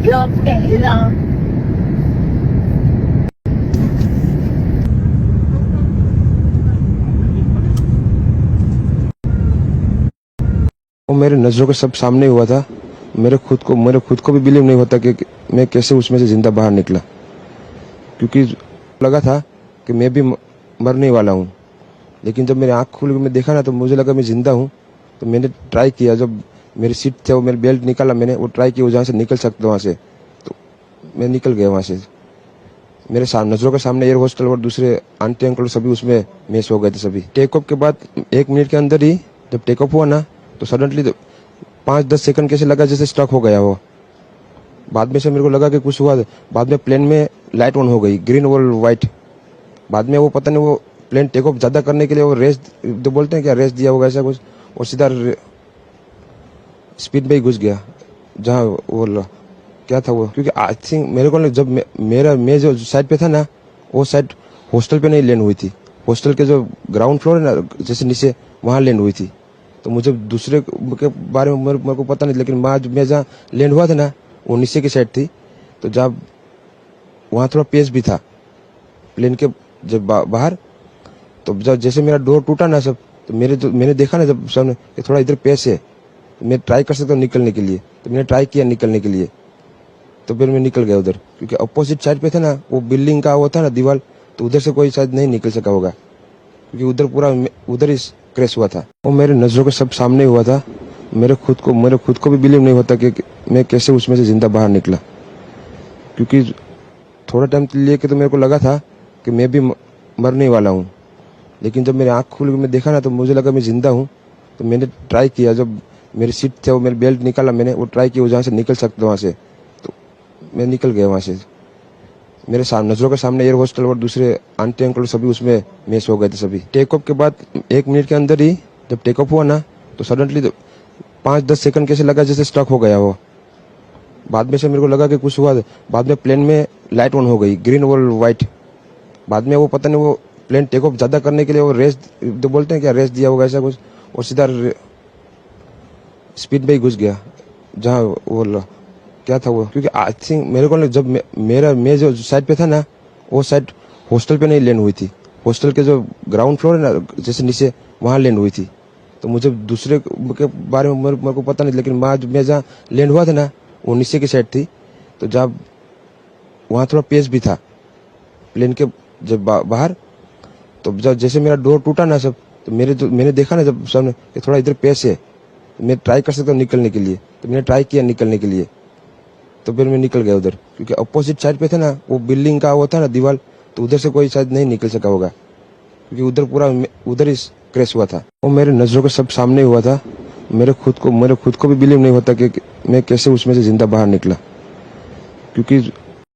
का पहला वो मेरे नज़रों के सब सामने हुआ था। मेरे खुद को भी बिलीव नहीं होता कि मैं कैसे उसमें से जिंदा बाहर निकला, क्योंकि लगा था कि मैं भी मरने वाला हूँ। लेकिन जब मेरी आँख खुल के मैं देखा ना, तो मुझे लगा मैं जिंदा हूँ। तो मैंने ट्राई किया, जब मेरी सीट थे वो मेरी बेल्ट निकाला, मैंने वो ट्राई किया जहाँ से निकल सकता वहाँ से, तो मैं निकल गया वहाँ से। मेरे नज़रों के सामने एयर हॉस्टल और दूसरे आंटी अंकल सभी उसमें मैच हो गए थे सभी। टेक ऑफ के बाद 1 मिनट के अंदर ही जब टेक ऑफ हुआ ना, तो सडनली 5-10 सेकंड कैसे लगा जैसे स्टक हो गया वो। बाद में से मेरे को लगा कि कुछ हुआ। बाद में प्लेन में लाइट ऑन हो गई, ग्रीन और वाइट। बाद में वो पता नहीं, वो प्लेन टेक ऑफ ज्यादा करने के लिए वो रेस जो बोलते हैं क्या, रेस दिया होगा ऐसा कुछ, और सीधा स्पीड में ही घुस गया जहाँ वो क्या था वो। क्योंकि आई थिंक मेरे को जब मैं जो साइड पे था ना, वो साइड हॉस्टल पे नहीं लैंड हुई थी। हॉस्टल के जो ग्राउंड फ्लोर है ना, जैसे नीचे, वहाँ लैंड हुई थी। तो मुझे दूसरे के बारे में मेरे को पता नहीं, लेकिन मैं जहाँ लैंड हुआ था ना, वो नीचे की साइड थी। तो जब वहाँ थोड़ा पेस भी था प्लेन के जब बाहर, तो जब जैसे मेरा डोर टूटा ना सब, तो मैंने देखा ना जब सामने कि थोड़ा इधर पेस है, तो मैं ट्राई कर सकता हूँ निकलने के लिए। तो मैंने ट्राई किया निकलने के लिए, तो फिर मैं निकल गया उधर। क्योंकि अपोजिट साइड पे था ना वो बिल्डिंग का वो था ना दीवार, तो उधर से कोई शायद नहीं निकल सका होगा, क्योंकि उधर पूरा उधर ही क्रैश हुआ था। वो मेरे नज़रों के सब सामने हुआ था। मेरे खुद को भी बिलीव नहीं होता कि मैं कैसे उसमें से जिंदा बाहर निकला, क्योंकि थोड़ा टाइम लिए कि तो मेरे को लगा था कि मैं भी मरने वाला हूँ। लेकिन जब मेरी आँख खुल के मैं देखा ना, तो मुझे लगा मैं जिंदा हूँ। तो मैंने ट्राई किया, जब मेरी सीट थे वो मेरी बेल्ट निकाला, मैंने वो ट्राई किया जहाँ से निकल सकता वहाँ से, तो मैं निकल गया वहाँ से। मेरे नज़रों के सामने एयर हॉस्टल और दूसरे आंटी अंकल सभी उसमें मैच हो गए थे सभी। टेक ऑफ के बाद 1 मिनट के अंदर ही जब टेक ऑफ हुआ ना, तो सडनली 5-10 सेकंड कैसे लगा जैसे स्टक हो गया वो। बाद में से मेरे को लगा कि कुछ हुआ। बाद में प्लेन में लाइट ऑन हो गई, ग्रीन और वाइट। बाद में वो पता नहीं, वो प्लेन टेक ऑफ ज्यादा करने के लिए वो रेस जो बोलते हैं क्या, रेस दिया होगा ऐसा कुछ, और सीधा स्पीड में ही घुस गया जहाँ वो क्या था वो। क्योंकि आई थिंक मेरे को जब मैं जो साइड पे था ना, वो साइड हॉस्टल पे नहीं लैंड हुई थी। हॉस्टल के जो ग्राउंड फ्लोर है ना, जैसे नीचे, वहाँ लैंड हुई थी। तो मुझे दूसरे के बारे में मेरे को पता नहीं, लेकिन मैं जहाँ लैंड हुआ था ना, वो नीचे की साइड थी। तो जब वहाँ थोड़ा पेस भी था प्लेन के जब बाहर, तो जब जैसे मेरा डोर टूटा ना सब, तो मैंने देखा ना जब सामने कि थोड़ा इधर पेस है, तो मैं ट्राई कर सकता हूँ निकलने के लिए। तो मैंने ट्राई किया निकलने के लिए, तो फिर मैं निकल गया उधर। क्योंकि अपोजिट साइड पे था ना वो बिल्डिंग का वो था ना दीवार, तो उधर से कोई शायद नहीं निकल सका होगा, क्योंकि उधर पूरा उधर ही क्रैश हुआ था। वो मेरे नज़रों के सब सामने हुआ था। मेरे खुद को भी बिलीव नहीं होता कि मैं कैसे उसमें से जिंदा बाहर निकला, क्योंकि